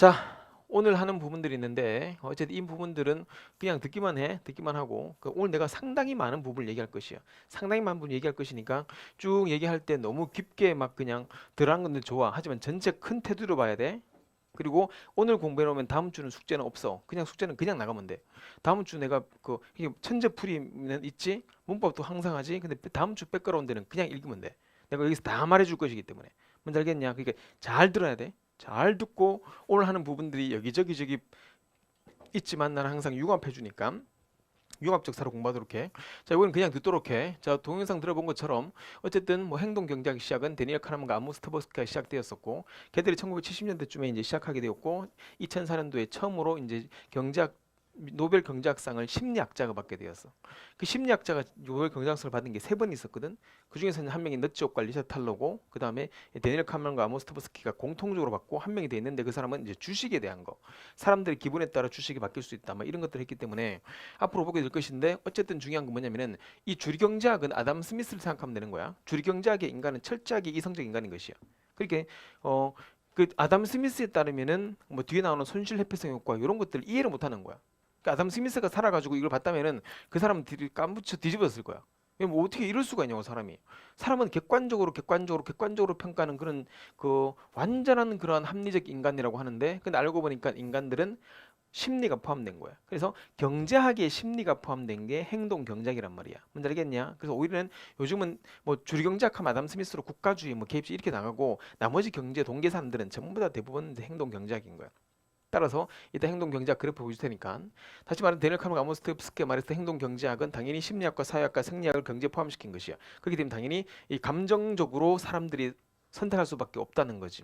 자, 오늘 하는 부분들이 있는데 어쨌든 이 부분들은 그냥 듣기만 하고 오늘 내가 상당히 많은 부분을 얘기할 것이야. 상당히 많은 부분 얘기할 것이니까 쭉 얘기할 때 너무 깊게 막 그냥 들어간 건데 좋아. 하지만 전체 큰 테두리로 봐야 돼. 그리고 오늘 공부해 놓으면 다음 주는 숙제는 없어. 그냥 숙제는 그냥 나가면 돼. 다음 주 내가 이게 천재풀이는 있지. 문법도 항상 하지. 근데 다음 주 백그라운드 데는 그냥 읽으면 돼. 내가 여기서 다 말해 줄 것이기 때문에. 뭔지 알겠냐? 그러니까 잘 들어야 돼. 잘 듣고 오늘 하는 부분들이 여기저기 저기 있지만 나는 항상 융합해 주니까 융합적사로 공부하도록 해. 자, 이거는 그냥 듣도록 해. 자, 동영상 들어본 것처럼 어쨌든 뭐 행동 경제학 시작은 데니엘 카네만과 아모스 터버스키가 시작되었었고, 걔들이 1970년대쯤에 이제 시작하게 되었고, 2004년도에 처음으로 이제 경제학 노벨 경제학상을 심리학자가 받게 되었어. 그 심리학자가 노벨 경제학상을 받은 게 세 번 있었거든. 그 중에서는 한 명이 너츠 옥과 리사 탈러고, 그 다음에 데니엘 카멜과 아모스 터버스키가 공통적으로 받고 한 명이 돼 있는데 그 사람은 이제 주식에 대한 거, 사람들의 기분에 따라 주식이 바뀔 수 있다, 뭐 이런 것들을 했기 때문에 앞으로 보게 될 것인데 어쨌든 중요한 건 뭐냐면은 이 주리경제학은 아담 스미스를 생각하면 되는 거야. 주리경제학의 인간은 철저하게 이성적 인간인 것이야. 그렇게 그 아담 스미스에 따르면은 뭐 뒤에 나오는 손실회피성 효과 이런 것들을 이해를 못하는 거야. 그러니까 아담 스미스가 살아가지고 이걸 봤다면은 그 사람들이 깜부쳐 뒤집었을 거야. 뭐 어떻게 이럴 수가 있냐고 사람이. 사람은 객관적으로 평가하는 그런 그 완전한 그러한 합리적 인간이라고 하는데 근데 알고 보니까 인간들은 심리가 포함된 거야. 그래서 경제학에 심리가 포함된 게 행동 경제학이란 말이야. 뭔지 알겠냐? 그래서 오히려 요즘은 뭐 주류경제학 하면 아담 스미스로 국가주의 뭐 개입주의 이렇게 나가고 나머지 경제 동계 사람들은 전부 다 대부분 행동 경제학인 거야. 따라서 이따 행동 경제학 그래프 보여줄 테니까 다시 말해 데니엘 카네만 아모스트프스키가 말했을 행동 경제학은 당연히 심리학과 사회학과 생리학을 경제에 포함시킨 것이야. 그렇기 때문에 당연히 이 감정적으로 사람들이 선택할 수밖에 없다는 거지.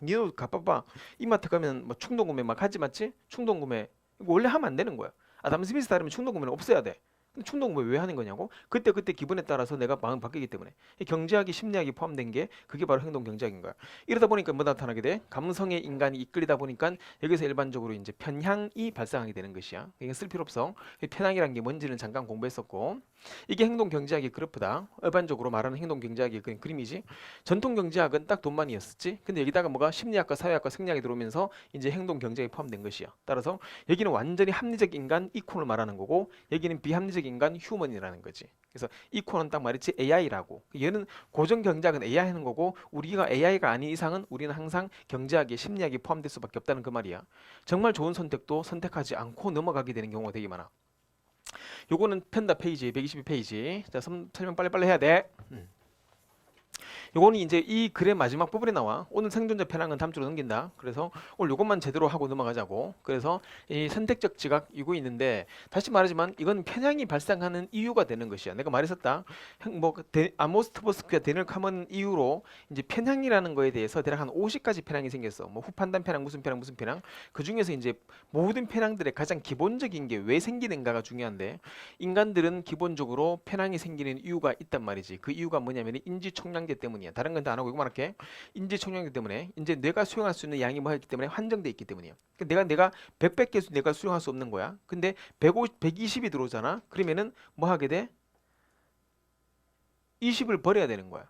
니도 가봐봐. 이마트 가면 뭐 충동구매 막 하지 맞지? 충동구매 이거 원래 하면 안 되는 거야. 아담 스미스 따르면 충동구매는 없어야 돼. 근데 충동구매 왜 하는 거냐고? 그때 기분에 따라서 내가 마음 바뀌기 때문에 이 경제학이 심리학이 포함된 게 그게 바로 행동 경제학인 거야. 이러다 보니까 뭐 나타나게 돼? 감성의 인간이 이끌리다 보니까 여기서 일반적으로 이제 편향이 발생하게 되는 것이야. 이게 쓸 필요 없어. 편향이란 게 뭔지는 잠깐 공부했었고 이게 행동 경제학의 그래프다. 일반적으로 말하는 행동 경제학의 그림이지. 전통 경제학은 딱 돈만이었었지. 근데 여기다가 뭐가 심리학과 사회학과 생리학이 들어오면서 이제 행동 경제에 포함된 것이야. 따라서 여기는 완전히 합리적 인간 이콘을 말하는 거고 여기는 비합리적 인간 휴먼이라는 거지. 그래서 이콘은 딱 말했지 AI라고. 얘는 고정 경제학은 AI 하는 거고 우리가 AI가 아닌 이상은 우리는 항상 경제학에 심리학이 포함될 수밖에 없다는 그 말이야. 정말 좋은 선택도 선택하지 않고 넘어가게 되는 경우가 되게 많아. 요거는 펜다 페이지 122페이지. 자, 설명 빨리빨리 해야 돼. 요거는 이제 이 글의 마지막 부분에 나와. 오늘 생존자 편향은 다음 주로 넘긴다. 그래서 오늘 요것만 제대로 하고 넘어가자고. 그래서 이 선택적 지각 이거 있는데 다시 말하지만 이건 편향이 발생하는 이유가 되는 것이야. 내가 말했었다. 뭐 아모스 트버스키가 데니엘 카먼 이후로 이제 편향이라는 거에 대해서 대략 한 50가지 편향이 생겼어. 뭐 후판단 편향, 무슨 편향, 무슨 편향. 그 중에서 이제 모든 편향들의 가장 기본적인 게 왜 생기는가가 중요한데 인간들은 기본적으로 편향이 생기는 이유가 있단 말이지. 그 이유가 뭐냐면 인지총량제 때문이야. 다른 건 다 안 하고 이거만 할게. 인지총량제 때문에 이제 뇌가 수용할 수 있는 양이 뭐였기 때문에 한정돼 있기 때문이야. 내가 100배 개수 내가 수용할 수 없는 거야. 근데 150, 120이 들어오잖아. 그러면은 뭐 하게 돼? 20을 버려야 되는 거야.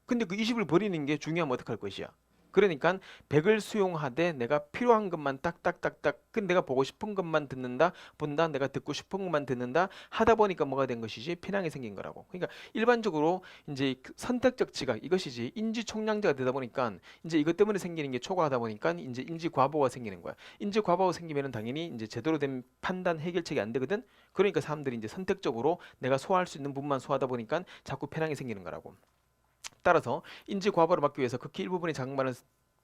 근데 그 20을 버리는 게 중요하면 어떡할 것이야. 그러니까 100을 수용하되 내가 필요한 것만 딱딱딱딱 근데 내가 보고 싶은 것만 듣는다 본다 내가 듣고 싶은 것만 듣는다 하다 보니까 뭐가 된 것이지 편향이 생긴 거라고. 그러니까 일반적으로 이제 선택적 지각 이것이지 인지 총량제가 되다 보니까 이제 이것 때문에 생기는 게 초과하다 보니까 이제 인지 과부하가 생기는 거야. 인지 과부하가 생기면은 당연히 이제 제대로 된 판단 해결책이 안 되거든. 그러니까 사람들이 이제 선택적으로 내가 소화할 수 있는 부분만 소화하다 보니까 자꾸 편향이 생기는 거라고. 따라서 인지 과부를 막기 위해서 극히 일부분의 장만을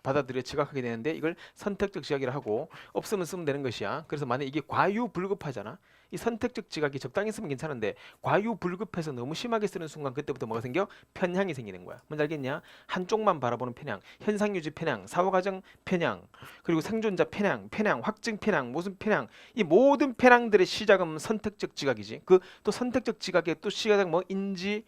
받아들여 지각하게 되는데 이걸 선택적 지각이라 하고 없으면 쓰면 되는 것이야. 그래서 만약 이게 과유불급하잖아. 이 선택적 지각이 적당히 쓰면 괜찮은데 과유불급해서 너무 심하게 쓰는 순간 그때부터 뭐가 생겨? 편향이 생기는 거야. 뭔지 알겠냐? 한쪽만 바라보는 편향, 현상유지 편향, 사후과정 편향, 그리고 생존자 편향, 확증 편향, 무슨 편향 이 모든 편향들의 시작은 선택적 지각이지. 그 또 선택적 지각의 또 시작 뭐 인지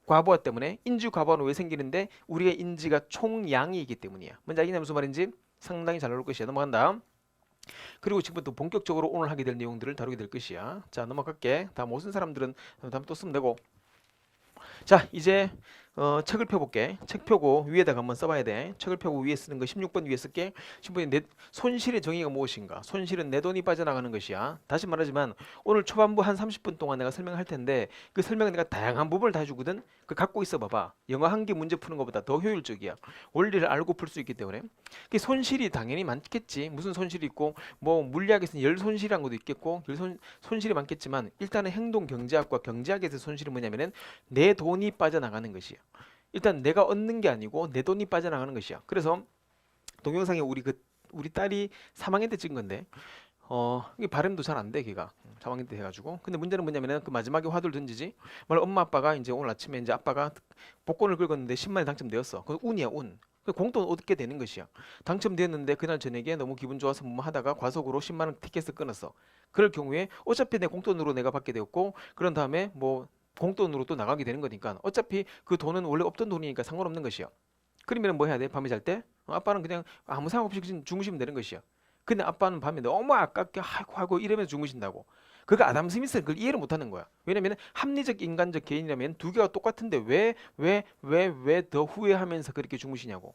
과부하 때문에 인지 과부하는 왜 생기는데 우리의 인지가 총량이기 때문이야. 뭔지 알겠냐 무슨 말인지 상당히 잘 나올 것이야. 넘어간다. 그리고 지금부터 본격적으로 오늘 하게 될 내용들을 다루게 될 것이야. 자 넘어갈게. 다 못 쓴 사람들은 다음에 또 쓰면 되고. 자 이제 책을 펴볼게. 책 펴고 위에다가 한번 써봐야 돼. 책을 펴고 위에 쓰는 거 16번 위에 쓸게. 16번에 손실의 정의가 무엇인가? 손실은 내 돈이 빠져나가는 것이야. 다시 말하지만 오늘 초반부 한 30분 동안 내가 설명할 텐데 그 설명은 내가 다양한 부분을 다 해주거든. 그 갖고 있어 봐봐. 영어 한 개 문제 푸는 것보다 더 효율적이야. 원리를 알고 풀 수 있기 때문에. 그 손실이 당연히 많겠지. 무슨 손실이 있고 뭐 물리학에서는 열 손실이란 것도 있겠고 손실이 많겠지만 일단은 행동 경제학과 경제학에서 손실이 뭐냐면은 내 돈이 빠져나가는 것이야. 일단 내가 얻는 게 아니고 내 돈이 빠져나가는 것이야. 그래서 동영상에 우리 딸이 3학년 때 찍은 건데 이게 발음도 잘 안 돼, 걔가. 3학년 때 해가지고. 근데 문제는 뭐냐면은 그 마지막에 화두를 던지지. 말 엄마 아빠가 이제 오늘 아침에 이제 아빠가 복권을 긁었는데 10만 원 당첨되었어. 그건 운이야, 운. 그 공돈 얻게 되는 것이야. 당첨되었는데 그날 저녁에 너무 기분 좋아서 뭐 하다가 과속으로 10만 원 티켓을 끊었어. 그럴 경우에 어차피 내 공돈으로 내가 받게 되었고 그런 다음에 뭐 공돈으로 또 나가게 되는 거니까 어차피 그 돈은 원래 없던 돈이니까 상관없는 것이야. 그러면 뭐 해야 돼? 밤에 잘 때? 아빠는 그냥 아무 상관 없이 그냥 주무시면 되는 것이야. 근데 아빠는 밤에 너무 아깝게 하고 이러면서 주무신다고. 그거 아담 스미스는 그걸 이해를 못하는 거야. 왜냐면 합리적 인간적 개인이라면 두 개가 똑같은데 왜 더 후회하면서 그렇게 주무시냐고.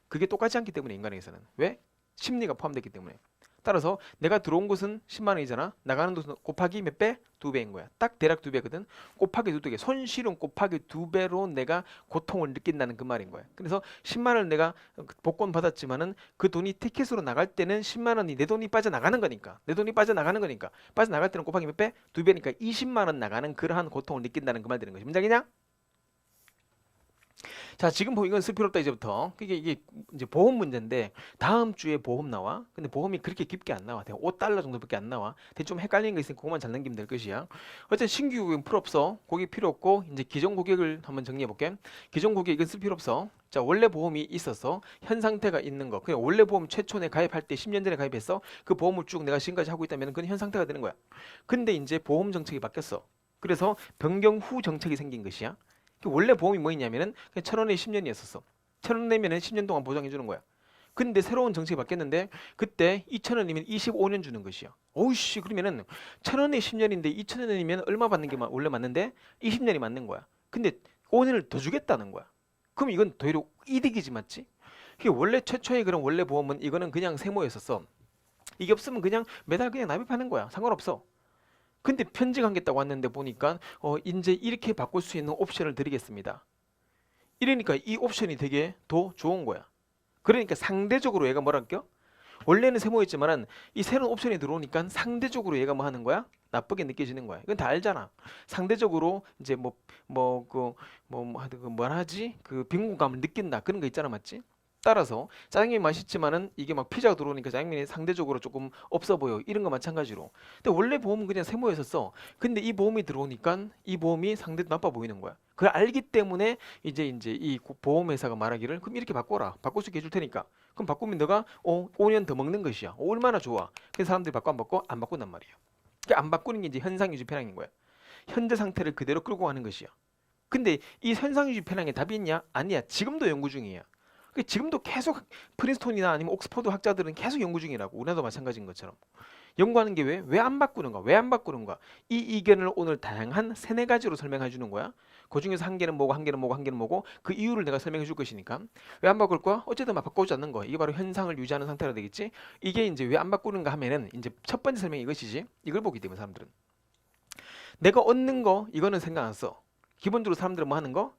그게 똑같지 않기 때문에 인간에게서는. 왜? 심리가 포함되기 때문에. 따라서 내가 들어온 것은 10만 원이잖아. 나가는 돈은 곱하기 몇 배? 두 배인 거야. 딱 대략 두 배거든. 곱하기 두 배. 손실은 곱하기 두 배로 내가 고통을 느낀다는 그 말인 거야. 그래서 10만 원을 내가 복권 받았지만은 그 돈이 티켓으로 나갈 때는 10만 원이 내 돈이 빠져나가는 거니까. 내 돈이 빠져나가는 거니까. 빠져나갈 때는 곱하기 몇 배? 두 배니까 20만 원 나가는 그러한 고통을 느낀다는 그 말 되는 거지. 문장이냐? 자, 지금 이건 쓸 필요 없다 이제부터. 이게 이제 보험 문제인데 다음 주에 보험 나와. 근데 보험이 그렇게 깊게 안 나와. 대략 5달러 정도밖에 안 나와. 대충 좀 헷갈리는 거 있으니까 그것만 잘 넘기면 될 것이야. 어쨌든 신규 고객은 필요 없어. 고객 필요 없고 이제 기존 고객을 한번 정리해 볼게. 기존 고객 이건 쓸 필요 없어. 자, 원래 보험이 있었어. 현 상태가 있는 거. 그냥 원래 보험 최초 내 가입할 때 10년 전에 가입했어. 그 보험을 쭉 내가 지금까지 하고 있다면 그건 현 상태가 되는 거야. 근데 이제 보험 정책이 바뀌었어. 그래서 변경 후 정책이 생긴 것이야. 원래 보험이 뭐였냐면은 그냥 1,000원에 10년이었었어. 1,000원 내면은 10년 동안 보장해 주는 거야. 근데 새로운 정책이 바뀌었는데 그때 2,000원이면 25년 주는 것이야. 오우씨 그러면은 1,000원에 10년인데 2,000원이면 얼마 받는 게 원래 맞는데 20년이 맞는 거야. 근데 5년을 더 주겠다는 거야. 그럼 이건 도리어 이득이지 맞지? 이게 원래 최초의 그런 원래 보험은 이거는 그냥 세모였었어. 이게 없으면 그냥 매달 그냥 납입하는 거야. 상관없어. 근데 편집하겠다고 왔는데 보니까 이제 이렇게 바꿀 수 있는 옵션을 드리겠습니다. 이러니까 이 옵션이 되게 더 좋은 거야. 그러니까 상대적으로 얘가 뭐랄게요? 원래는 세모였지만은 이 새로운 옵션이 들어오니까 상대적으로 얘가 뭐 하는 거야? 나쁘게 느껴지는 거야. 이건 다 알잖아. 상대적으로 이제 뭐라 하지? 그 빈곤감을 느낀다. 그런 거 있잖아, 맞지? 따라서 짜장면이 맛있지만은 이게 막 피자가 들어오니까 짜장면이 상대적으로 조금 없어 보여. 이런 거 마찬가지로. 근데 원래 보험은 그냥 세모였었어. 근데 이 보험이 들어오니까 이 보험이 상대도 나빠 보이는 거야. 그걸 알기 때문에 이제 이 보험회사가 말하기를 그럼 이렇게 바꿔라. 바꿀 수 있게 해줄 테니까. 그럼 바꾸면 너가 5년 더 먹는 것이야. 얼마나 좋아. 그래서 사람들이 바꿔 안 바꿔? 안 바꾼단 말이야. 그러니까 안 바꾸는 게 이제 현상유지 편향인 거야. 현재 상태를 그대로 끌고 가는 것이야. 근데 이 현상유지 편향에 답이 있냐? 아니야. 지금도 연구 중이야. 지금도 계속 프린스톤이나 아니면 옥스퍼드 학자들은 계속 연구 중이라고. 우리나라도 마찬가지인 것처럼. 연구하는 게 왜 안 바꾸는가? 왜 안 바꾸는가? 이 의견을 오늘 다양한 세네 가지로 설명해 주는 거야. 그 중에서 한 개는 뭐고 한 개는 뭐고 한 개는 뭐고 그 이유를 내가 설명해 줄 것이니까. 왜 안 바꿀 거야? 어쨌든 막 바꾸지 않는 거. 이게 바로 현상을 유지하는 상태가 되겠지. 이게 이제 왜 안 바꾸는가 하면은 이제 첫 번째 설명이 이것이지. 이걸 보기 때문에 사람들은 내가 얻는 거 이거는 생각 안 써. 기본적으로 사람들은 뭐 하는 거?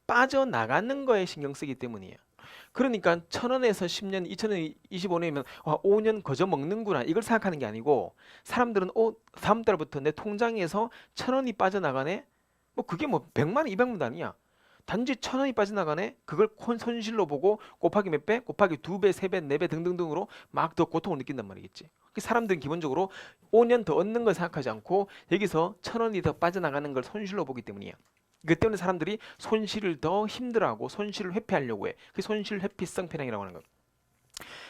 빠져나가는 거에 신경 쓰기 때문이에요. 그러니까 1,000원에서 10년, 2,000원, 25년이면 5년 거저 먹는구나 이걸 생각하는 게 아니고 사람들은 다음 달부터 내 통장에서 1,000원이 빠져나가네. 뭐 그게 뭐 100만 원, 200만 원 아니야. 단지 1,000원이 빠져나가네. 그걸 손실로 보고 곱하기 몇 배? 곱하기 2배, 3배, 4배 등등등으로 막 더 고통을 느낀단 말이겠지. 사람들은 기본적으로 5년 더 얻는 걸 생각하지 않고 여기서 1,000원이 더 빠져나가는 걸 손실로 보기 때문이야. 그 때문에 사람들이 손실을 더 힘들어하고 손실을 회피하려고 해. 그게 손실 회피성 편향이라고 하는 거야.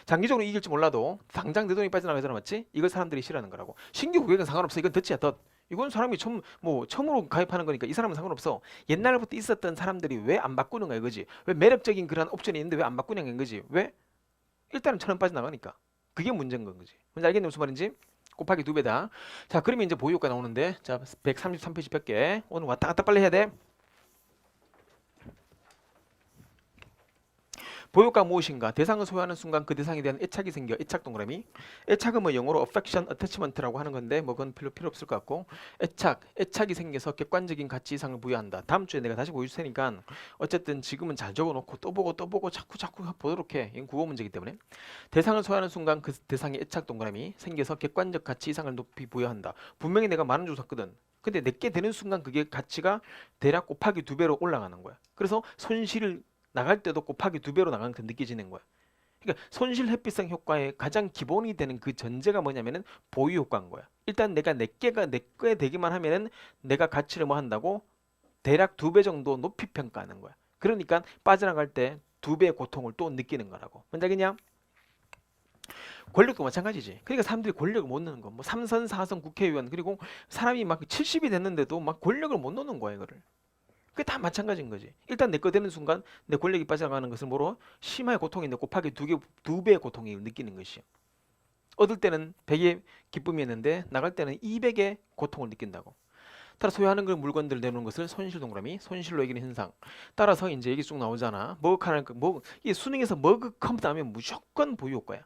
장기적으로 이길지 몰라도 당장 내 돈이 빠져나가잖아, 맞지? 이걸 사람들이 싫어하는 거라고. 신규 고객은 상관없어. 이건 덫이야, 덫. 이건 사람이 처음으로 가입하는 거니까 이 사람은 상관없어. 옛날부터 있었던 사람들이 왜 안 바꾸는가 이거지. 왜 매력적인 그런 옵션이 있는데 왜 안 바꾸냐는 거지. 왜? 일단은 1,000원 빠져나가니까. 그게 문제인 건 거지. 뭔지 알겠니 무슨 말인지? 곱하기 2배다. 자, 그러면 이제 보유효과 나오는데, 자, 133페이지 뺄게. 오늘 왔다 갔다 빨리 해야 돼. 보유가 무엇인가? 대상을 소유하는 순간 그 대상에 대한 애착이 생겨. 애착 동그라미. 애착은 뭐 영어로 affection, attachment라고 하는 건데 뭐 그건 별로 필요 없을 것 같고 애착이 생겨서 객관적인 가치 이상을 부여한다. 다음 주에 내가 다시 보여줄 테니까 어쨌든 지금은 잘 적어놓고 또 보고 자꾸 보도록 해. 이건 국어 문제이기 때문에 대상을 소유하는 순간 그 대상의 애착 동그라미 생겨서 객관적 가치 이상을 높이 부여한다. 분명히 내가 많은 줄 샀거든. 근데 내게 되는 순간 그게 가치가 대략 곱하기 2배로 올라가는 거야. 그래서 손실을 나갈 때도 곱하기 2배로 나가는 게 느껴지는 거야. 그러니까 손실 회피성 효과의 가장 기본이 되는 그 전제가 뭐냐면은 보유 효과인 거야. 일단 내가 내 게 되기만 하면은 내가 가치를 뭐 한다고 대략 2배 정도 높이 평가하는 거야. 그러니까 빠져나갈 때 2배의 고통을 또 느끼는 거라고. 뭔지 알겠냐? 권력도 마찬가지지. 그러니까 사람들이 권력을 못 넣는 거. 뭐 3선, 4선 국회의원 그리고 사람이 막 70이 됐는데도 막 권력을 못 넣는 거야, 이거를. 그게 다 마찬가지인 거지. 일단 내 거 되는 순간 내 권력이 빠져나가는 것을 뭐로 심화의 고통인데 곱하기 2배의 고통을 느끼는 것이요. 얻을 때는 100의 기쁨이었는데 나갈 때는 200의 고통을 느낀다고. 따라 소유하는 그 물건들을 내놓는 것을 손실 동그라미, 손실로 여기는 현상. 따라서 이제 얘기 쭉 나오잖아. 이 수능에서 머그컴 나오면 무조건 보유 효과야.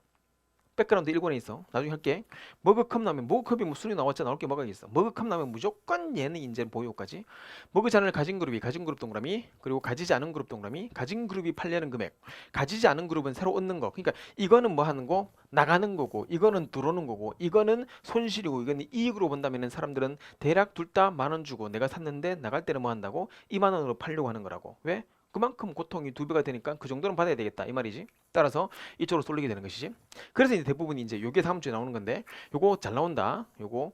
백그라운드 1권에 있어. 나중에 할게. 머그컵 나면 머그컵이 뭐 수능 나왔잖아. 나올 게 뭐가 있어. 머그컵 나면 무조건 얘는 이제 보유까지. 머그 잔을 가진 그룹이 가진 그룹 동그라미 그리고 가지지 않은 그룹 동그라미 가진 그룹이 팔려는 금액 가지지 않은 그룹은 새로 얻는 거. 그러니까 이거는 뭐 하는 거 나가는 거고 이거는 들어오는 거고 이거는 손실이고 이거는 이익으로 본다면은 사람들은 대략 둘 다 10,000원 주고 내가 샀는데 나갈 때는 뭐 한다고 20,000원으로 팔려고 하는 거라고. 왜? 그만큼 고통이 2배가 되니까 그 정도는 받아야 되겠다 이 말이지. 따라서 이쪽으로 쏠리게 되는 것이지. 그래서 이제 대부분 이제 요게 다음 주에 나오는 건데 요거 잘 나온다. 요거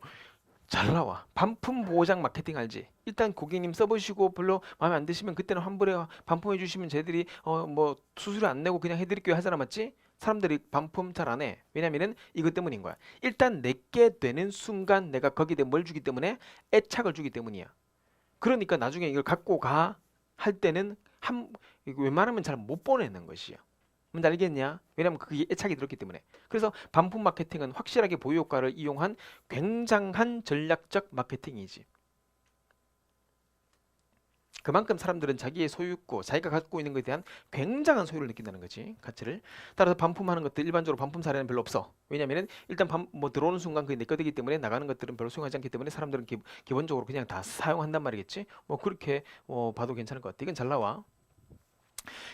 잘 나와. 반품 보장 마케팅 알지? 일단 고객님 써보시고 별로 마음에 안 드시면 그때는 환불해 반품해 주시면 저희들이 뭐 수수료 안 내고 그냥 해드릴게요 하잖아, 맞지? 사람들이 반품 잘 안 해. 왜냐면은 이것 때문인 거야. 일단 내게 되는 순간 내가 거기에 뭘 주기 때문에 애착을 주기 때문이야. 그러니까 나중에 이걸 갖고 가 할 때는 이거 웬만하면 잘 못 보내는 것이야. 뭔지 알겠냐? 왜냐면 그게 애착이 들었기 때문에. 그래서 반품 마케팅은 확실하게 보유 효과를 이용한 굉장한 전략적 마케팅이지. 그만큼 사람들은 자기의 소유권, 자기가 갖고 있는 것에 대한 굉장한 소유를 느낀다는 거지. 가치를. 따라서 반품하는 것들 일반적으로 반품 사례는 별로 없어. 왜냐면은 일단 뭐 들어오는 순간 그게 내 거 되기 때문에 나가는 것들은 별로 수용하지 않기 때문에 사람들은 기본적으로 그냥 다 사용한단 말이겠지. 뭐 그렇게 봐도 괜찮을 것 같아. 이건 잘 나와.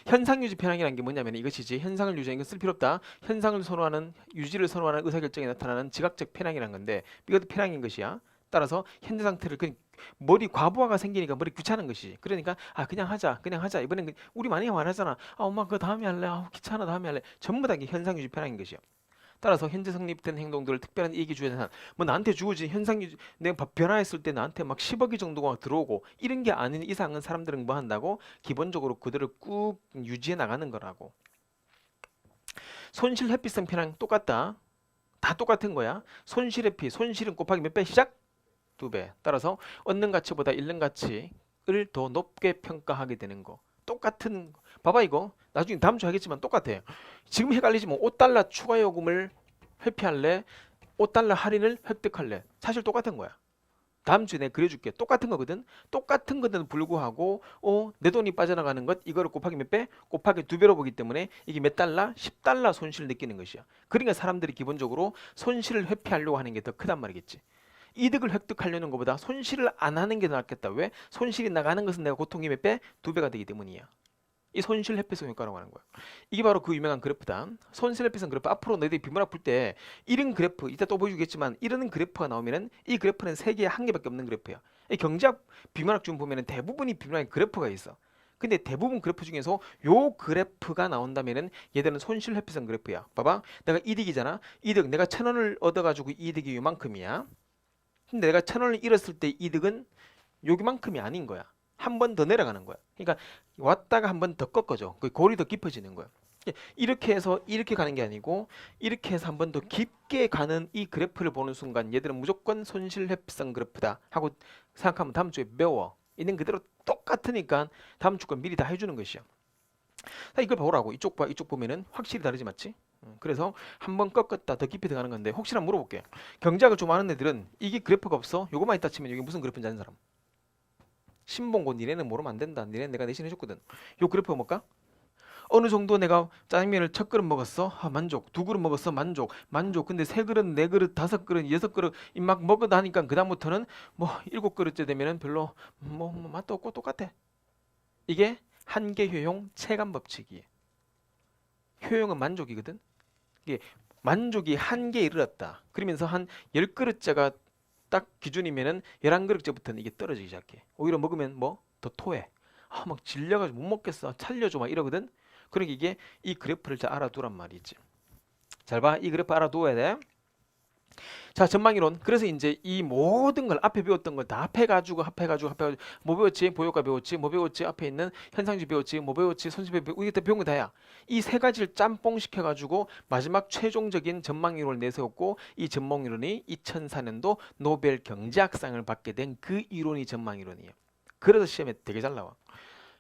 현상 유지 편향이라는 게 뭐냐면 이것이지. 현상을 유지하는 건 쓸 필요 없다. 현상을 선호하는 유지를 선호하는 의사결정에 나타나는 지각적 편향이라는 건데 이것도 편향인 것이야. 따라서 현재 상태를 그냥 머리 과부하가 생기니까 머리 귀찮은 것이지. 그러니까 그냥 하자 이번엔 우리 많이 말하잖아. 엄마 그거 다음에 할래. 귀찮아 다음에 할래. 전부 다 이게 현상 유지 편향인 것이야. 따라서 현재 성립된 행동들을 특별한 이익이 주어진 한, 뭐 나한테 주어진 현상 유지, 내가 변화했을 때 나한테 막 10억이 정도가 들어오고 이런 게 아닌 이상은 사람들은 뭐 한다고? 기본적으로 그대로 꾹 유지해 나가는 거라고. 손실 회피성 편향 똑같다. 다 똑같은 거야. 손실 회피, 손실은 곱하기 몇 배 시작? 2배. 따라서 얻는 가치보다 잃는 가치를 더 높게 평가하게 되는 거. 똑같은 봐봐 이거 나중에 다음 주 하겠지만 똑같아요. 지금 헷갈리지 뭐 5달러 추가 요금을 회피할래? 5달러 할인을 획득할래? 사실 똑같은 거야. 다음 주에 내가 그려줄게. 똑같은 거거든. 똑같은 건데도 불구하고 내 돈이 빠져나가는 것 이거를 곱하기 몇 배? 곱하기 2배로 보기 때문에 이게 몇 달러? 10달러 손실을 느끼는 것이야. 그러니까 사람들이 기본적으로 손실을 회피하려고 하는 게 더 크단 말이겠지. 이득을 획득하려는 것보다 손실을 안 하는 게 더 낫겠다. 왜? 손실이 나가는 것은 내가 고통이 몇 배? 2배가 되기 때문이야. 이 손실 회피성 효과라고 하는 거야. 이게 바로 그 유명한 그래프다. 손실 회피성 그래프. 앞으로 너희들이 비문학 풀 때 이런 그래프, 이따 또 보여주겠지만 이런 그래프가 나오면은 이 그래프는 세 개에 한 개밖에 없는 그래프야. 이 경제학 비문학 좀 보면은 대부분이 비문학에 그래프가 있어. 근데 대부분 그래프 중에서 요 그래프가 나온다면은 얘들은 손실 회피성 그래프야. 봐봐. 내가 이득이잖아. 이득. 내가 1,000원을 얻어가지고 이득이 요만큼이야. 근데 내가 1,000원을 잃었을 때 이득은 여기만큼이 아닌 거야. 한 번 더 내려가는 거야. 그러니까 왔다가 한 번 더 꺾어져. 그 골이 더 깊어지는 거야. 이렇게 해서 이렇게 가는 게 아니고 이렇게 해서 한 번 더 깊게 가는 이 그래프를 보는 순간 얘들은 무조건 손실 회피성 그래프다 하고 생각하면 다음 주에 배워. 있는 그대로 똑같으니까 다음 주 건 미리 다 해주는 것이야. 이걸 보라고. 이쪽 봐. 이쪽 보면은 확실히 다르지 맞지? 그래서 한 번 꺾었다 더 깊이 들어가는 건데 혹시나 물어볼게. 경제학을 좀 아는 애들은 이게 그래프가 없어? 요거만 있다 치면 이게 무슨 그래프인지 아는 사람? 신봉고 니네는 모르면 안 된다. 니네는 내가 내신 해줬거든. 요 그래프가 뭘까? 어느 정도 내가 짜장면을 첫 그릇 먹었어? 아, 만족. 두 그릇 먹었어? 만족. 만족. 근데 세 그릇, 네 그릇, 다섯 그릇, 여섯 그릇 막 먹어다 하니까 그다음부터는 뭐 일곱 그릇째 되면은 별로 뭐 맛도 없고 똑같아. 이게 한계 효용 체감 법칙이에요. 효용은 만족이거든. 이게 만족이 한계에 이르렀다. 그러면서 한 10그릇째가 딱 기준이면은 11그릇째부터는 이게 떨어지기 시작해. 오히려 먹으면 뭐 더 토해. 아, 막 질려가지고 못 먹겠어. 살려줘. 막 이러거든. 그러니까 이게 이 그래프를 잘 알아두란 말이지. 잘 봐. 이 그래프 알아두어야 돼. 자, 전망이론. 그래서 이제 이 모든 걸 앞에 배웠던 걸 다 합해가지고 뭐 배웠지? 보효과 배웠지? 뭐 배웠지? 앞에 있는 현상지 배웠지? 뭐 배웠지? 손실배 배웠지? 이게 다 배운 거 다야. 이 세 가지를 짬뽕 시켜가지고 마지막 최종적인 전망이론을 내세웠고 이 전망이론이 2004년도 노벨 경제학상을 받게 된 그 이론이 전망이론이에요. 그래서 시험에 되게 잘 나와.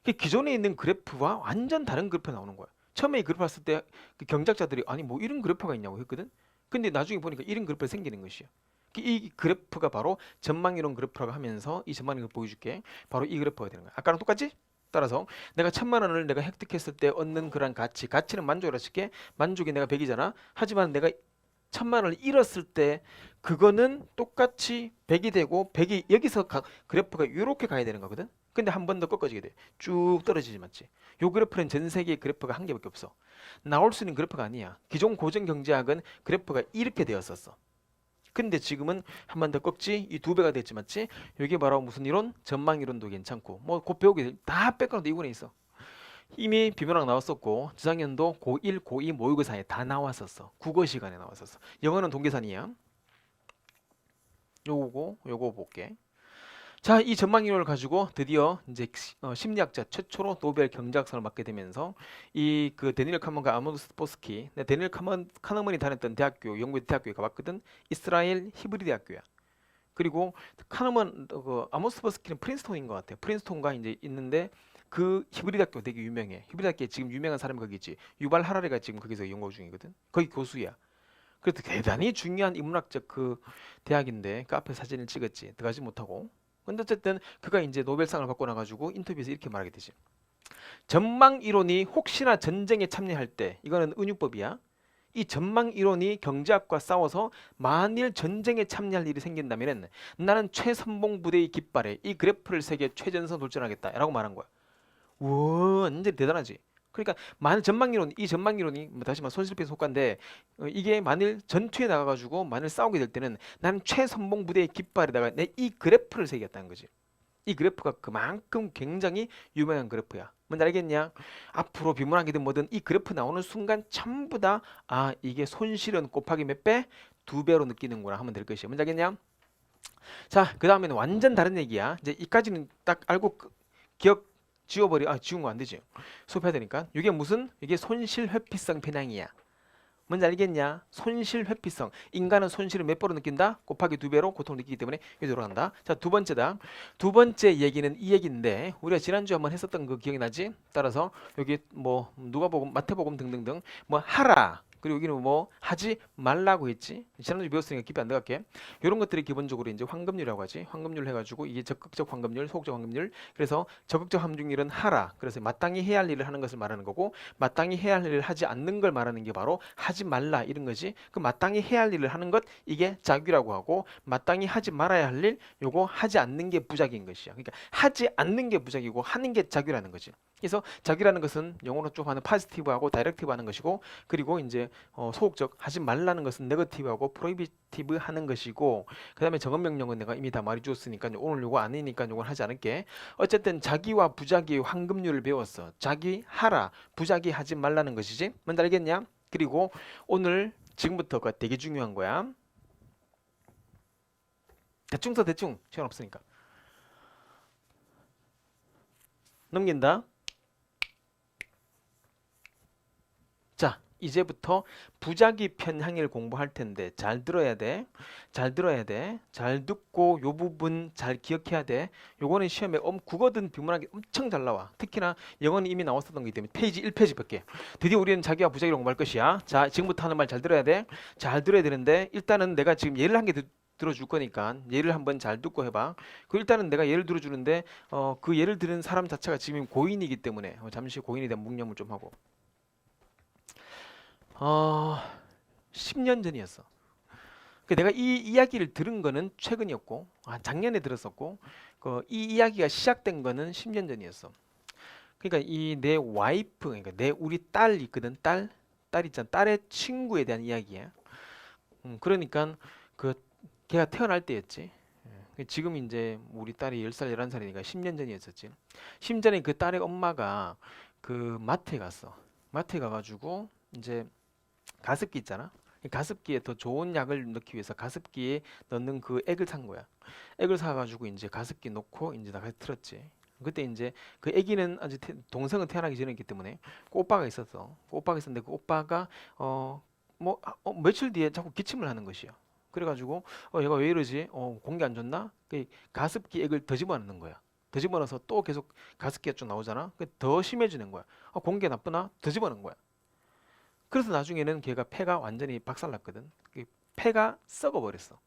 기존에 있는 그래프와 완전 다른 그래프가 나오는 거야. 처음에 이 그래프 봤을 때 그 경작자들이 아니 뭐 이런 그래프가 있냐고 했거든. 근데 나중에 보니까 이런 그래프가 생기는 것이야. 이 그래프가 바로 전망이론 그래프라고 하면서 이 전망이론 보여줄게. 바로 이 그래프가 되는 거야. 아까랑 똑같지? 따라서 내가 1000만 원을 내가 획득했을 때 얻는 그런 가치는 만족이라 칠게. 만족이 내가 100이잖아. 하지만 내가 1000만 원을 잃었을 때 그거는 똑같이 100이 되고 100이 여기서 그래프가 이렇게 가야 되는 거거든. 근데 한 번 더 꺾어지게 돼. 쭉 떨어지지 맞지? 요 그래프는 전 세계의 그래프가 한 개밖에 없어. 나올 수 있는 그래프가 아니야. 기존 고전 경제학은 그래프가 이렇게 되었었어. 근데 지금은 한 번 더 꺾지? 이 2배가 됐지 맞지? 이게 바로 무슨 이론? 전망 이론도 괜찮고 뭐 곧 배우게 다 백그라운드 이군에 있어. 이미 비문학 나왔었고 저작년도 고1, 고2 모의고사에 다 나왔었어. 국어 시간에 나왔었어. 영어는 동계산이야. 요거 볼게. 자, 이 전망 이론을 가지고 드디어 이제 심리학자 최초로 노벨 경제학상을 받게 되면서 이 그 데니엘 카먼과 아모드 스포스키, 데니엘 카너먼이 다녔던 대학교, 영국의 대학교에 가봤거든. 이스라엘 히브리 대학교야. 그리고 카너먼 아모드 스포스키는 프린스톤인 것 같아. 프린스톤과 이제 있는데 그 히브리 대학교 되게 유명해. 히브리 대학교에 지금 유명한 사람이 거기 있지. 유발 하라리가 지금 거기서 연구 중이거든. 거기 교수야. 그래서 대단히 중요한 인문학적 그 대학인데 그 앞에 사진을 찍었지. 들어가지 못하고. 근데 어쨌든 그가 이제 노벨상을 받고 나가지고 인터뷰에서 이렇게 말하게 되지. 전망 이론이 혹시나 전쟁에 참여할 때 이거는 은유법이야. 이 전망 이론이 경제학과 싸워서 만일 전쟁에 참여할 일이 생긴다면 나는 최선봉 부대의 깃발에 이 그래프를 세계 최전선 돌진하겠다라고 말한 거야. 우와, 완전 대단하지. 그러니까 만일 전망이론, 이 전망이론이 다시 말해 손실패 속가인데 이게 만일 전투에 나가가지고 만일 싸우게 될 때는 나는 최선봉 부대의 깃발에다가 내 이 그래프를 새겼다는 거지. 이 그래프가 그만큼 굉장히 유명한 그래프야. 뭔지 알겠냐? 앞으로 비문학이든 뭐든 이 그래프 나오는 순간 전부 다 이게 손실은 곱하기 몇 배? 2배로 느끼는구나 하면 될 것이야. 뭔지 알겠냐? 자, 그 다음에는 완전 다른 얘기야. 이제 이까지는 딱 알고 기억 지운 거 안 되지. 수업해야 되니까. 이게 무슨? 이게 손실 회피성 편향이야. 뭔지 알겠냐? 손실 회피성. 인간은 손실을 몇 배로 느낀다? 곱하기 2배로 고통을 느끼기 때문에 이게 돌아간다. 자, 두 번째다. 두 번째 얘기는 이 얘기인데 우리가 지난주에 한번 했었던 거 기억이 나지? 따라서 여기 뭐 누가복음, 마태복음 등등등 뭐 하라. 그리고 여기는 뭐 하지 말라고 했지. 지난주에 배웠으니까 깊이 안 들어갈게. 이런 것들이 기본적으로 이제 황금률이라고 하지. 황금률 해가지고 이게 적극적 황금률, 소극적 황금률. 그래서 적극적 함중률은 하라. 그래서 마땅히 해야 할 일을 하는 것을 말하는 거고 마땅히 해야 할 일을 하지 않는 걸 말하는 게 바로 하지 말라 이런 거지. 그 마땅히 해야 할 일을 하는 것 이게 자규라고 하고 마땅히 하지 말아야 할 일 요거 하지 않는 게 부작인 것이야. 그러니까 하지 않는 게 부작이고 하는 게 자규라는 거지. 그래서 자규라는 것은 영어로 좀 하는 파지티브하고 다이렉티브 하는 것이고 그리고 이제 소극적 하지 말라는 것은 네거티브하고 프로히비티브 하는 것이고 그 다음에 적은 명령은 내가 이미 다 말해주었으니까 오늘 요거 아니니까 요건 하지 않을게. 어쨌든 자기와 부자기의 황금률을 배웠어. 자기 하라 부자기 하지 말라는 것이지. 뭔지 알겠냐? 그리고 오늘 지금부터가 되게 중요한 거야. 대충 써 대충 시간 없으니까 넘긴다. 자, 이제부터 부작위 편향을 공부할 텐데 잘 들어야 돼. 잘 들어야 돼. 잘 듣고 요 부분 잘 기억해야 돼. 요거는 시험에 국어든 비문학이 엄청 잘 나와. 특히나 영어는 이미 나왔었던 거기 때문에 페이지 1페이지밖에. 드디어 우리는 자기와 부작위를 공부할 것이야. 자, 지금부터 하는 말 잘 들어야 돼. 잘 들어야 되는데 일단은 내가 지금 예를 한 개 들어줄 거니까 예를 한번 잘 듣고 해봐. 그 일단은 내가 예를 들어주는데 그 예를 들은 사람 자체가 지금 고인이기 때문에 잠시 고인에 대한 묵념을 좀 하고. 어, 10년 전이었어. 내가 이 이야기를 들은 거는 최근이었고, 작년에 들었었고, 이 이야기가 시작된 거는 10년 전이었어. 그러니까 이 내 와이프, 그러니까 내 우리 딸 있거든, 딸 있잖아, 딸의 친구에 대한 이야기야. 그러니까 그 걔가 태어날 때였지. 지금 이제 우리 딸이 10살, 11살이니까 10년 전이었었지. 10년 전에 그 딸의 엄마가 그 마트에 갔어. 마트에 가가지고 이제 가습기 있잖아. 이 가습기에 더 좋은 약을 넣기 위해서 가습기에 넣는 그 액을 산 거야. 액을 사가지고 이제 가습기 넣고 이제 나가서 틀었지. 그때 이제 그 아기는 아직 동생은 태어나기 전이기 때문에 그 오빠가 있었어. 그 오빠가 있었는데 그 오빠가 며칠 뒤에 자꾸 기침을 하는 것이야. 그래가지고 얘가 왜 이러지? 공기 안 좋나? 그 가습기 액을 더 집어넣는 거야. 더 집어넣어서 또 계속 가습기가 쭉 나오잖아. 더 심해지는 거야. 공기가 나쁘나? 더 집어넣는 거야. 그래서 나중에는 걔가 폐가 완전히 박살났거든. 그 폐가 썩어버렸어.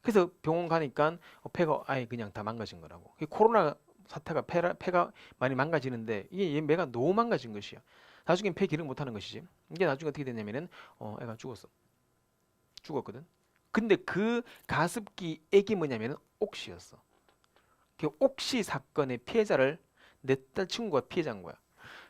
그래서 병원 가니까 폐가 아예 그냥 다 망가진 거라고. 코로나 사태가 폐가 많이 망가지는데 이게 얘 매가 너무 망가진 것이야. 나중엔 폐 기능 못하는 것이지. 이게 나중에 어떻게 됐냐면은 애가 죽었어. 죽었거든. 근데 그 가습기 액이 뭐냐면은 옥시였어. 그 옥시 사건의 피해자를 내 딸 친구가 피해자인 거야.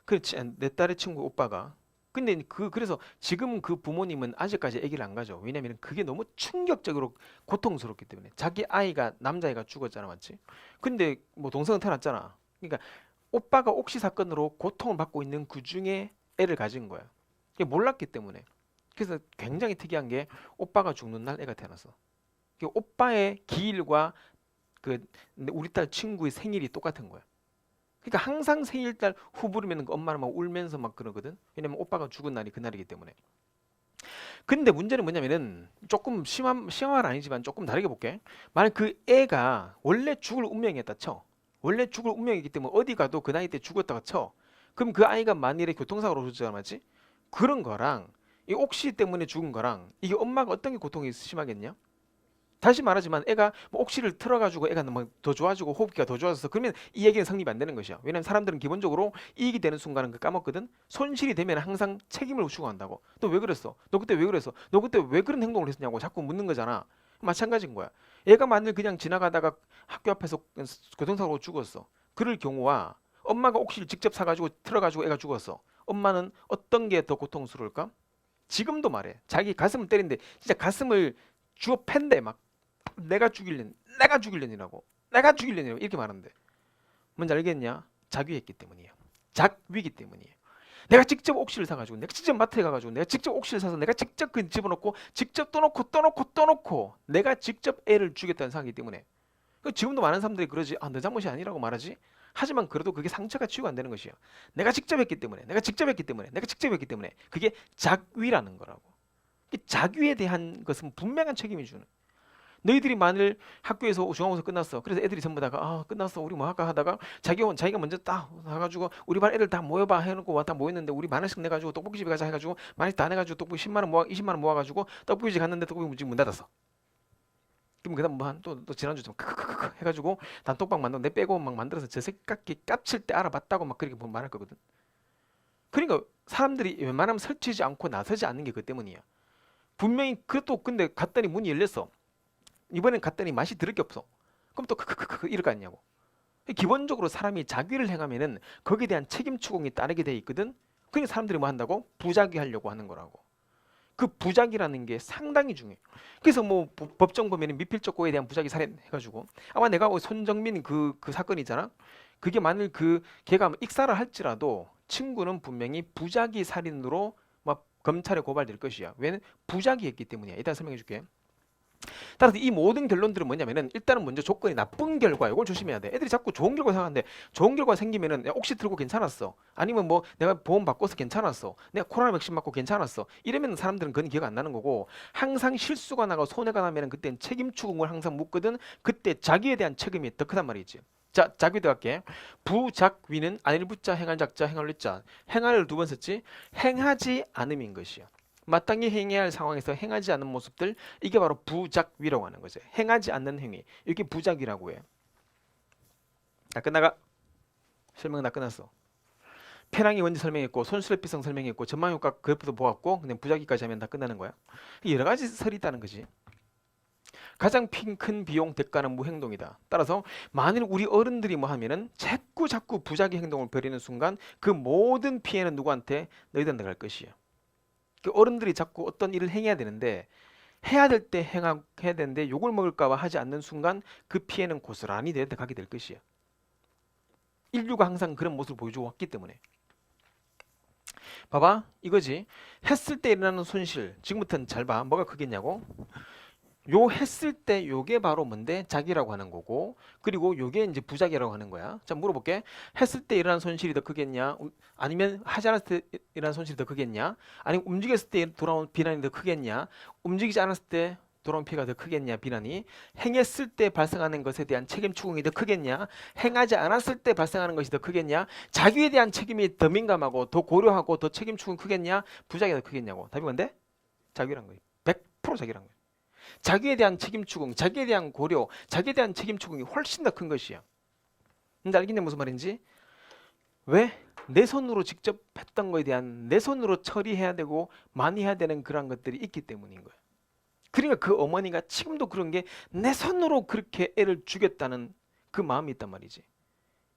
그렇지. 내 딸의 친구 오빠가. 근데 그래서 지금 그 부모님은 아직까지 아기를 안 가져. 왜냐면 그게 너무 충격적으로 고통스럽기 때문에. 자기 아이가 남자애가 죽었잖아, 맞지? 근데 뭐 동생은 태어났잖아. 그러니까 오빠가 옥시 사건으로 고통을 받고 있는 그 중에 애를 가진 거야. 그게 몰랐기 때문에. 그래서 굉장히 특이한 게 오빠가 죽는 날 애가 태어났어. 그 오빠의 기일과 그 우리 딸 친구의 생일이 똑같은 거야. 그러니까 항상 생일날 후부르면 엄마는 막 울면서 막 그러거든. 왜냐면 오빠가 죽은 날이 그날이기 때문에. 근데 문제는 뭐냐면은 조금 심한 말 아니지만 조금 다르게 볼게. 만약 그 애가 원래 죽을 운명이었다 쳐. 원래 죽을 운명이기 때문에 어디 가도 그 나이 때 죽었다가 쳐. 그럼 그 아이가 만일에 교통사고로 죽잖아, 맞지? 그런 거랑 이 옥시 때문에 죽은 거랑 이게 엄마가 어떤 게 고통이 심하겠냐? 다시 말하지만 애가 뭐 옥시를 틀어가지고 애가 뭐 더 좋아지고 호흡기가 더 좋아져서 그러면 이 얘기는 성립이 안 되는 것이야. 왜냐면 사람들은 기본적으로 이익이 되는 순간은 그 까먹거든. 손실이 되면 항상 책임을 추구한다고. 너 왜 그랬어? 너 그때 왜 그랬어? 너 그때 왜 그런 행동을 했었냐고 자꾸 묻는 거잖아. 마찬가지인 거야. 얘가 만일 그냥 지나가다가 학교 앞에서 교통사고로 죽었어. 그럴 경우와 엄마가 옥시를 직접 사가지고 틀어가지고 애가 죽었어. 엄마는 어떤 게 더 고통스러울까? 지금도 말해. 자기 가슴을 때리는데 진짜 가슴을 주워 팬대 막 내가 죽일년이라고 이렇게 말하는데 뭔지 알겠냐? 자귀했기 때문이에요. 작위기 때문이에요. 내가 직접 옥시를 사가지고 내가 직접 마트에 가가지고 내가 직접 옥시를 사서 내가 직접 그 집어넣고 직접 떠놓고 내가 직접 애를 죽였다는 생각이기 때문에 지금도 많은 사람들이 그러지 너 잘못이 아니라고 말하지. 하지만 그래도 그게 상처가 치유가 안 되는 것이야. 내가 직접 했기 때문에 그게 작위라는 거라고. 자규에 대한 것은 분명한 책임이 주는. 너희들이 만일 학교에서 중간고사 끝났어. 그래서 애들이 전부 다가 끝났어. 우리 뭐 할까 하다가 자기가 먼저 딱 해가지고 우리 반 애들 다 모여봐 해놓고 다 모였는데 우리 만 원씩 내가지고 떡볶이집에 가자 해가지고 만 원씩 다 내가지고 떡볶이 10만 원 모아 20만 원 모아가지고 떡볶이집 갔는데 떡볶이 지금 문 닫았어. 그럼 그다음 뭐또 지난주 좀 크크크크 해가지고 단톡방 만들어 내 빼고 막 만들어서 저 새끼 깝칠 때 알아봤다고 막 그렇게 말할 거거든. 그러니까 사람들이 웬만하면 설치지 않고 나서지 않는 게 그 때문이야. 분명히 그것도 근데 갔더니 문이 열렸어. 이번엔 갔더니 맛이 들을 게 없어. 그럼 또 크크크크 이럴 거 아니냐고. 기본적으로 사람이 자귀를 행하면은 거기에 대한 책임 추궁이 따르게 돼 있거든. 그러니까 사람들이 뭐 한다고? 부자귀 하려고 하는 거라고. 그 부자귀라는 게 상당히 중요해. 그래서 뭐 법정 보면은 미필적고에 대한 부자귀 살인 해가지고 아마 내가 손정민 그 사건 있잖아. 그게 만일 걔가 익사를 할지라도 친구는 분명히 부자귀 살인으로 막 검찰에 고발될 것이야. 왜냐면 부자귀했기 때문이야. 이따 설명해 줄게. 따라서 이 모든 결론들은 뭐냐면은 일단은 먼저 조건이 나쁜 결과 이걸 조심해야 돼. 애들이 자꾸 좋은 결과 생각하는데 좋은 결과 생기면은 옥시 들고 괜찮았어. 아니면 뭐 내가 보험 바꿔서 괜찮았어. 내가 코로나 백신 맞고 괜찮았어. 이러면 사람들은 그건 기억 안 나는 거고 항상 실수가 나고 손해가 나면은 그때는 책임 추궁을 항상 묻거든. 그때 자기에 대한 책임이 더 크단 말이지. 자, 자기 들어갈게. 부작위는 안일 부자 행할 작자 행할 리자 행할을 두 번 썼지. 행하지 않음인 것이야. 마땅히 행해야 할 상황에서 행하지 않는 모습들 이게 바로 부작위라고 하는 거죠. 행하지 않는 행위 이게 부작위라고 해. 다 끝나가 설명 다 끝났어. 패랑이 뭔지 설명했고 손실비성 설명했고 전망효과 그래프도 보았고 그냥 부작위까지 하면 다 끝나는 거야. 여러 가지 설이 있다는 거지. 가장 큰 비용 대가는 무행동이다. 따라서 만일 우리 어른들이 뭐 하면은 자꾸 부작위 행동을 벌이는 순간 그 모든 피해는 누구한테? 너희들한테 갈 것이야. 그 어른들이 자꾸 어떤 일을 행해야 되는데 해야 될 때 해야 되는데 욕을 먹을까 봐 하지 않는 순간 그 피해는 고스란히 너희한테 가게 될 것이야. 인류가 항상 그런 모습을 보여주고 왔기 때문에. 봐봐 이거지. 했을 때 일어나는 손실. 지금부터는 잘 봐. 뭐가 크겠냐고. 요 했을 때 요게 바로 뭔데? 작이라고 하는 거고, 그리고 요게 이제 부작이라고 하는 거야. 자, 물어볼게. 했을 때 일어나는 손실이 더 크겠냐? 아니면 하지 않았을 때 일어나는 손실이 더 크겠냐? 아니면 움직였을 때 돌아온 비난이 더 크겠냐? 움직이지 않았을 때 돌아온 피해가 더 크겠냐? 비난이. 행했을 때 발생하는 것에 대한 책임 추궁이 더 크겠냐? 행하지 않았을 때 발생하는 것이 더 크겠냐? 자기에 대한 책임이 더 민감하고 더 고려하고 더 책임 추궁 크겠냐? 부작이 더 크겠냐고. 답이 뭔데? 자기란 거지. 100% 자기란 거지. 자기에 대한 책임 추궁, 자기에 대한 고려, 자기에 대한 책임 추궁이 훨씬 더 큰 것이야. 근데 알겠냐 무슨 말인지? 왜? 내 손으로 직접 했던 거에 대한 내 손으로 처리해야 되고 많이 해야 되는 그런 것들이 있기 때문인 거야. 그러니까 그 어머니가 지금도 그런 게 내 손으로 그렇게 애를 죽였다는 그 마음이 있단 말이지.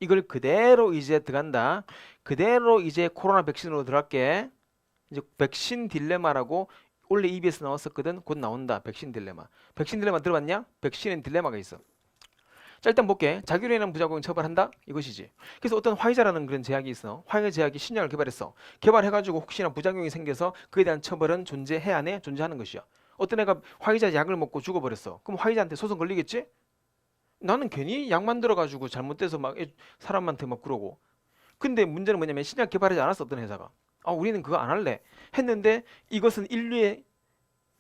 이걸 그대로 이제 들어간다. 그대로 이제 코로나 백신으로 들어갈게. 이제 백신 딜레마라고 원래 EBS 나왔었거든. 곧 나온다. 백신 딜레마. 백신 딜레마 들어봤냐? 백신엔 딜레마가 있어. 자, 일단 볼게. 자기로 인한 부작용 처벌한다? 이것이지. 그래서 어떤 화이자라는 그런 제약이 있어. 화이자 제약이 신약을 개발했어. 개발해가지고 혹시나 부작용이 생겨서 그에 대한 처벌은 존재해 안 해? 존재하는 것이야. 어떤 애가 화이자 약을 먹고 죽어버렸어. 그럼 화이자한테 소송 걸리겠지? 나는 괜히 약 만들어가지고 잘못돼서 막 사람한테 막 그러고. 근데 문제는 뭐냐면 신약 개발하지 않았어. 어떤 회사가. 아, 우리는 그거 안 할래. 했는데 이것은 인류의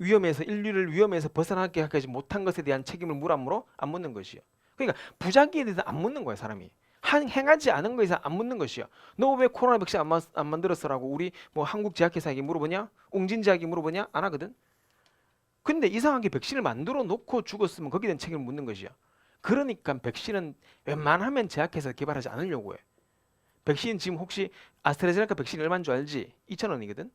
인류를 위험에서 벗어나게 하지 못한 것에 대한 책임을 물 안 물어? 안 묻는 것이요. 그러니까 부작위에 대해서 안 묻는 거야 사람이. 행하지 않은 거에 대해서 안 묻는 것이야. 너 왜 코로나 백신 안 만들었어라고 우리 뭐 한국 제약회사에게 물어보냐? 웅진 제약이 물어보냐? 안 하거든. 근데 이상하게 백신을 만들어 놓고 죽었으면 거기에 대한 책임을 묻는 것이야. 그러니까 백신은 웬만하면 제약회사에서 개발하지 않으려고 해. 백신 지금 혹시 아스트라제네카 백신 얼마인 줄 알지? 2,000원이거든.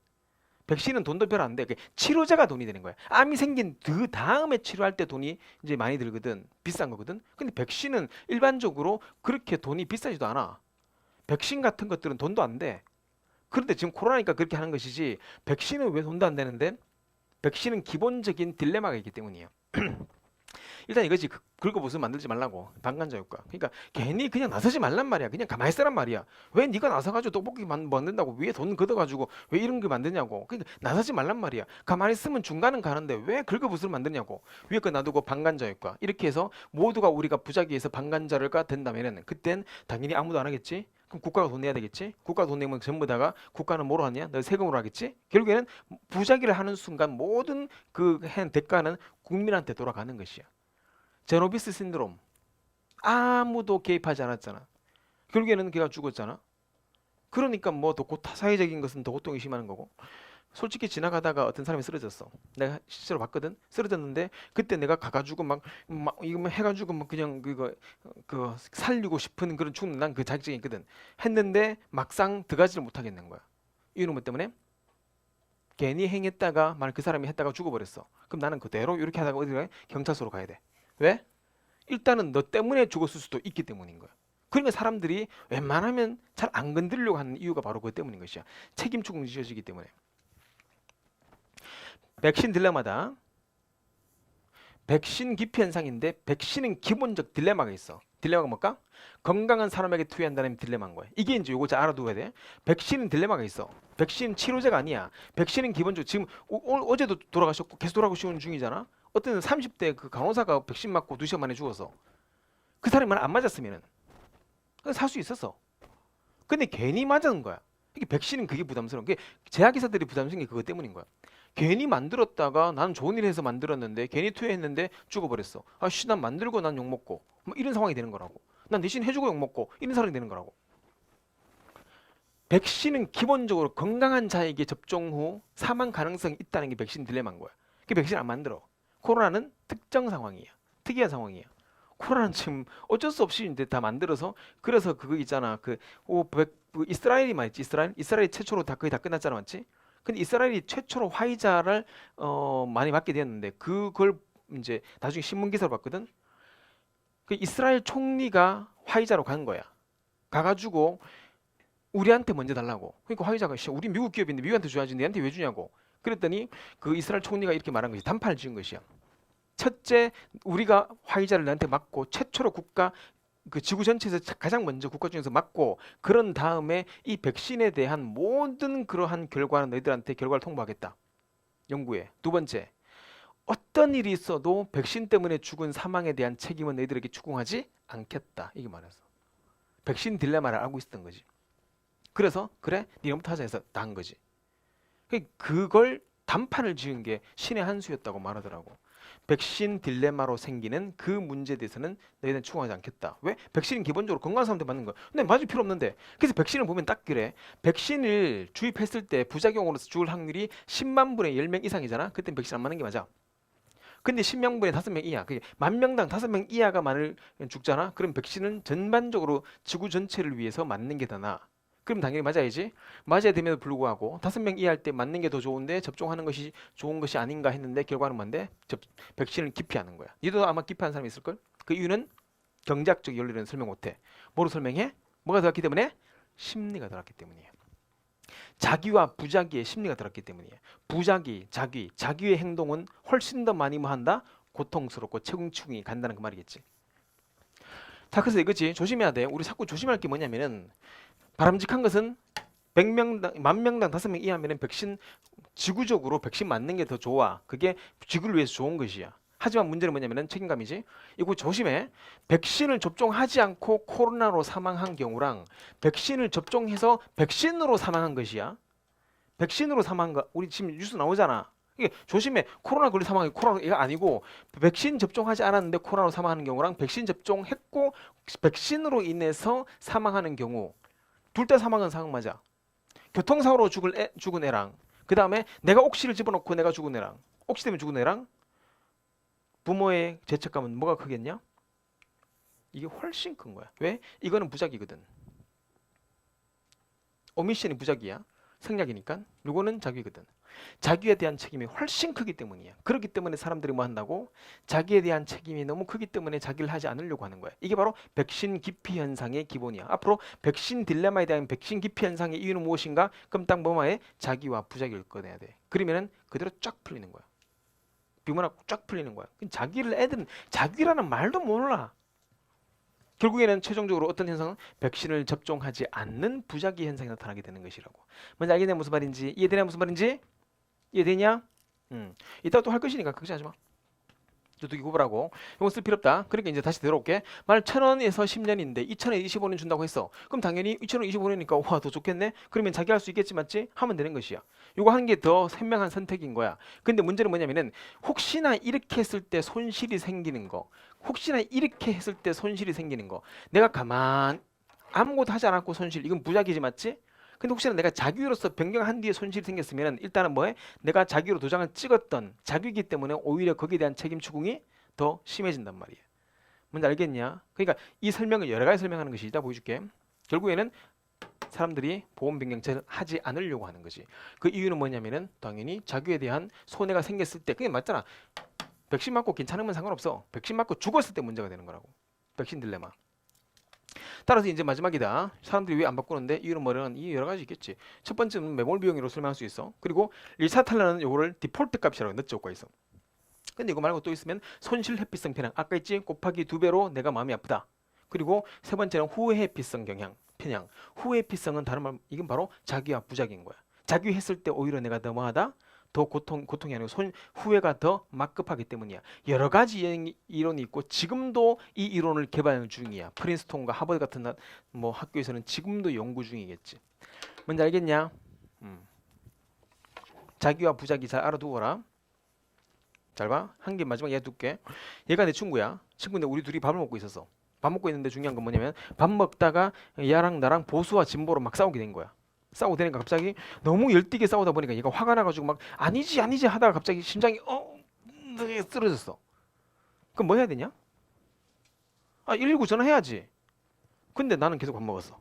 백신은 돈도 별로 안 돼. 치료제가 돈이 되는 거야. 암이 생긴 그 다음에 치료할 때 돈이 이제 많이 들거든. 비싼 거거든. 근데 백신은 일반적으로 그렇게 돈이 비싸지도 않아. 백신 같은 것들은 돈도 안 돼. 그런데 지금 코로나니까 그렇게 하는 것이지. 백신은 왜 돈도 안 되는데? 백신은 기본적인 딜레마가 있기 때문이에요. 일단 이거지. 긁어부스 만들지 말라고. 방관자 효과. 그러니까 괜히 그냥 나서지 말란 말이야. 그냥 가만히 있으란 말이야. 왜 네가 나서가지고 떡볶이 만든다고 위에 돈 걷어가지고 왜 이런 게 만드냐고. 그러니까 나서지 말란 말이야. 가만히 있으면 중간은 가는데 왜 긁어부스를 만드냐고. 위에 거 놔두고 방관자 효과. 이렇게 해서 모두가 우리가 부작위에서 방관자가 된다면은 그땐 당연히 아무도 안 하겠지. 그럼 국가가 돈 내야 되겠지. 국가가 돈 내면 전부 다가 국가는 뭐로 하냐? 너 세금으로 하겠지. 결국에는 부작위를 하는 순간 모든 그 한 대가는 국민한테 돌아가는 것이야. 제노비스 신드롬. 아무도 개입하지 않았잖아. 결국에는 걔가 죽었잖아. 그러니까 뭐 더 사회적인 것은 더 고통이 심한 거고. 솔직히 지나가다가 어떤 사람이 쓰러졌어. 내가 실제로 봤거든. 쓰러졌는데 그때 내가 가가지고 막 이거 해가지고 막 그냥 그 살리고 싶은 그런 충동 난 그 자격증이 있거든. 했는데 막상 들어가지를 못하겠는 거야. 이유는 뭐 때문에? 괜히 행했다가 만약 그 사람이 했다가 죽어버렸어. 그럼 나는 그대로 이렇게 하다가 어디 가? 경찰서로 가야 돼. 왜? 일단은 너 때문에 죽었을 수도 있기 때문인 거야. 그러니까 사람들이 웬만하면 잘 안 건드리려고 하는 이유가 바로 그것 때문인 것이야. 책임 추궁이 지어지기 때문에. 백신 딜레마다. 백신 기피 현상인데 백신은 기본적 딜레마가 있어. 딜레마가 뭘까? 건강한 사람에게 투여한다는 딜레마인 거야. 이게 이제 요거 잘 알아두어야 돼. 백신은 딜레마가 있어. 백신 치료제가 아니야. 백신은 기본적으로 지금 어제도 돌아가셨고 계속 돌아가시는 중이잖아. 어떤 30대 그 간호사가 백신 맞고 2시간 만에 죽었어. 그 사람이 안 맞았으면은 살 수 있었어. 근데 괜히 맞은 거야. 이게 백신은 그게 부담스러운 게 제약회사들이 부담스러운 게 그것 때문인 거야. 괜히 만들었다가 나는 좋은 일 해서 만들었는데 괜히 투여했는데 죽어버렸어. 아씨 난 만들고 난 욕먹고 뭐 이런 상황이 되는 거라고. 난 대신 해주고 욕먹고 이런 상황이 되는 거라고. 백신은 기본적으로 건강한 자에게 접종 후 사망 가능성이 있다는 게 백신 딜레마인 거야. 그 백신 안 만들어. 코로나는 특정 상황이야. 특이한 상황이야. 코로나는 지금 어쩔 수 없이 이제 다 만들어서 그래서 그거 있잖아. 그 이스라엘이 말이지. 이스라엘이 최초로 다 거의 다 끝났잖아, 맞지? 근데 이스라엘이 최초로 화이자를 많이 맞게 되었는데 그걸 이제 나중에 신문 기사로 봤거든. 그 이스라엘 총리가 화이자로 간 거야. 가가지고 우리한테 먼저 달라고. 그러니까 화이자가 우리 미국 기업인데 미국한테 줘야지 내한테 왜 주냐고. 그랬더니 그 이스라엘 총리가 이렇게 말한 것이 단판을 지은 것이야. 첫째, 우리가 화이자를 너한테 맞고 최초로 그 지구 전체에서 가장 먼저 국가 중에서 맞고 그런 다음에 이 백신에 대한 모든 그러한 결과는 너희들한테 결과를 통보하겠다. 연구에. 두 번째, 어떤 일이 있어도 백신 때문에 죽은 사망에 대한 책임은 너희들에게 추궁하지 않겠다. 이게 말해서 백신 딜레마를 알고 있었던 거지. 그래서 그래, 니네부터 하자 해서 다 한 거지. 그걸 단판을 지은 게 신의 한 수였다고 말하더라고. 백신 딜레마로 생기는 그 문제에 대해서는 너희는 추궁하지 않겠다. 왜? 백신은 기본적으로 건강한 사람한테 맞는 거야. 근데 맞을 필요 없는데. 그래서 백신을 보면 딱 그래. 백신을 주입했을 때 부작용으로서 죽을 확률이 10만 분의 10명 이상이잖아. 그땐 백신 안 맞는 게 맞아. 근데 10명분의 5명 이하, 그게 10,000명당 5명 이하가 죽잖아. 그럼 백신은 전반적으로 지구 전체를 위해서 맞는 게 더 나아. 그럼 당연히 맞아야지. 맞아야 됨에도 불구하고 5명 이하일 때 맞는 게 더 좋은데 접종하는 것이 좋은 것이 아닌가 했는데 결과는 뭔데? 백신을 기피하는 거야. 니도 아마 기피하는 사람이 있을걸? 그 이유는 경제학적 논리는 설명 못해. 뭐로 설명해? 뭐가 들어갔기 때문에? 심리가 들어갔기 때문이에요. 자기와 부자기의 심리가 들었기 때문이에요. 부자기, 자기의 행동은 훨씬 더 많이 뭐 한다? 고통스럽고 체궁치궁이 간다는 그 말이겠지. 자, 그래서 이거지. 조심해야 돼. 우리 자꾸 조심할 게 뭐냐면은 바람직한 것은 100명당, 10,000명당 5명 이하면은 지구적으로 백신 맞는 게 더 좋아. 그게 지구를 위해서 좋은 것이야. 하지만 문제는 뭐냐면은 책임감이지. 이거 조심해. 백신을 접종하지 않고 코로나로 사망한 경우랑 백신을 접종해서 백신으로 사망한 것이야. 백신으로 사망한 거 우리 지금 뉴스 나오잖아. 이게 조심해. 코로나 걸려 사망이 코로나가 아니고 백신 접종하지 않았는데 코로나로 사망하는 경우랑 백신 접종했고 백신으로 인해서 사망하는 경우 둘 다 사망은 사망 맞아. 교통사고로 죽은 애랑 그 다음에 내가 옥시를 집어넣고 내가 죽은 애랑 옥시 때문에 죽은 애랑 부모의 죄책감은 뭐가 크겠냐? 이게 훨씬 큰 거야. 왜? 이거는 부작이거든. 오미션이 부작이야. 생략이니까. 요거는 자기거든. 자기에 대한 책임이 훨씬 크기 때문이야. 그렇기 때문에 사람들이 뭐 한다고? 자기에 대한 책임이 너무 크기 때문에 자기를 하지 않으려고 하는 거야. 이게 바로 백신 기피 현상의 기본이야. 앞으로 백신 딜레마에 대한 백신 기피 현상의 이유는 무엇인가? 그럼 딱 뭐뭐해? 자기와 부작위를 꺼내야 돼. 그러면은 그대로 쫙 풀리는 거야. 비문학 쫙 풀리는 거야. 애들은 자기라는 말도 몰라. 결국에는 최종적으로 어떤 현상은 백신을 접종하지 않는 부작위 현상이 나타나게 되는 것이라고. 먼저 알겠냐 무슨 말인지? 이해되냐 무슨 말인지? 이해되냐? 이따 또 할 것이니까 걱정하지 마. 두기 구보라고. 이건 쓸 필요 없다. 그러니까 이제 다시 들어올게. 만약 1,000원에서 10년인데 2,025년 준다고 했어. 그럼 당연히 2,025년이니까 와 더 좋겠네. 그러면 자기 할 수 있겠지 맞지? 하면 되는 것이야. 이거 하는 게 더 현명한 선택인 거야. 근데 문제는 뭐냐면은 혹시나 이렇게 했을 때 손실이 생기는 거. 혹시나 이렇게 했을 때 손실이 생기는 거. 내가 아무것도 하지 않았고 손실. 이건 부작위지 맞지? 근데 혹시나 내가 자기로서 변경한 뒤에 손실이 생겼으면 일단은 뭐해? 내가 자기로 도장을 찍었던 자기이기 때문에 오히려 거기에 대한 책임 추궁이 더 심해진단 말이에요. 뭔지 알겠냐? 그러니까 이 설명을 여러 가지 설명하는 것이 이따 보여줄게. 결국에는 사람들이 보험 변경책을 하지 않으려고 하는 거지. 그 이유는 뭐냐면은 당연히 자기에 대한 손해가 생겼을 때 그게 맞잖아. 백신 맞고 괜찮으면 상관없어. 백신 맞고 죽었을 때 문제가 되는 거라고. 백신 딜레마. 따라서 이제 마지막이다. 사람들이 왜 안 바꾸는데 이유는 뭐냐면 이 여러 가지 있겠지. 첫 번째는 매몰 비용으로 설명할 수 있어. 그리고 1차 탈락은 요거를 디폴트 값이라고 넣죠. 효과 있어. 근데 이거 말고 또 있으면 손실 회피성 편향. 아까 있지? 곱하기 2배로 내가 마음이 아프다. 그리고 세 번째는 후회 회피성 편향. 후회 회피성은 다른 말 이건 바로 자기와 부작인 거야. 자기 했을 때 오히려 내가 더 뭐하다? 더 고통이 아니고 후회가 더 막급하기 때문이야. 여러 가지 이론이 있고 지금도 이 이론을 개발 중이야. 프린스톤과 하버드 같은 뭐 학교에서는 지금도 연구 중이겠지. 뭔지 알겠냐? 자기와 부작이 잘 알아두거라. 잘 봐. 한 개 마지막 얘 둘게. 얘가 내 친구야. 친구인데 우리 둘이 밥을 먹고 있었어. 밥 먹고 있는데 중요한 건 뭐냐면 밥 먹다가 얘랑 나랑 보수와 진보로 막 싸우게 된 거야. 싸우고 되니까 갑자기 너무 열띠게 싸우다 보니까 얘가 화가 나가지고 막 아니지 하다가 갑자기 심장이 쓰러졌어. 그럼 뭐 해야 되냐? 아, 119 전화해야지. 근데 나는 계속 밥 먹었어.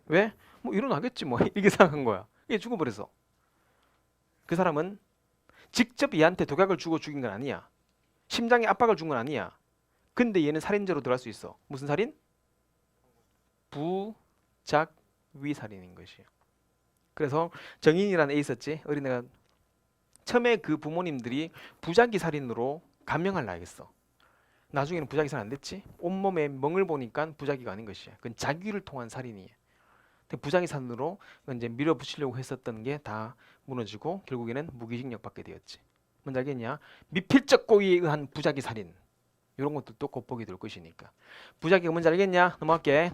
왜? 뭐 일어나겠지 뭐 이게 생각한 거야. 얘 죽어버렸어. 그 사람은 직접 얘한테 독약을 주고 죽인 건 아니야. 심장에 압박을 준 건 아니야. 근데 얘는 살인죄로 들어갈 수 있어. 무슨 살인? 부작위 살인인 것이야. 그래서 정인이라는 애 있었지. 어린애가 처음에 그 부모님들이 부작위 살인으로 감형하려 했어. 나중에는 부작위 살인 안 됐지. 온몸에 멍을 보니까 부작위가 아닌 것이야. 그건 자기를 통한 살인이야. 부작위 살인으로 이제 밀어붙이려고 했었던 게 다 무너지고 결국에는 무기징역 받게 되었지. 뭔지 알겠냐? 미필적 고의에 의한 부작위 살인. 이런 것들도 곱보기 될 것이니까. 부작위가 뭔지 알겠냐? 넘어갈게.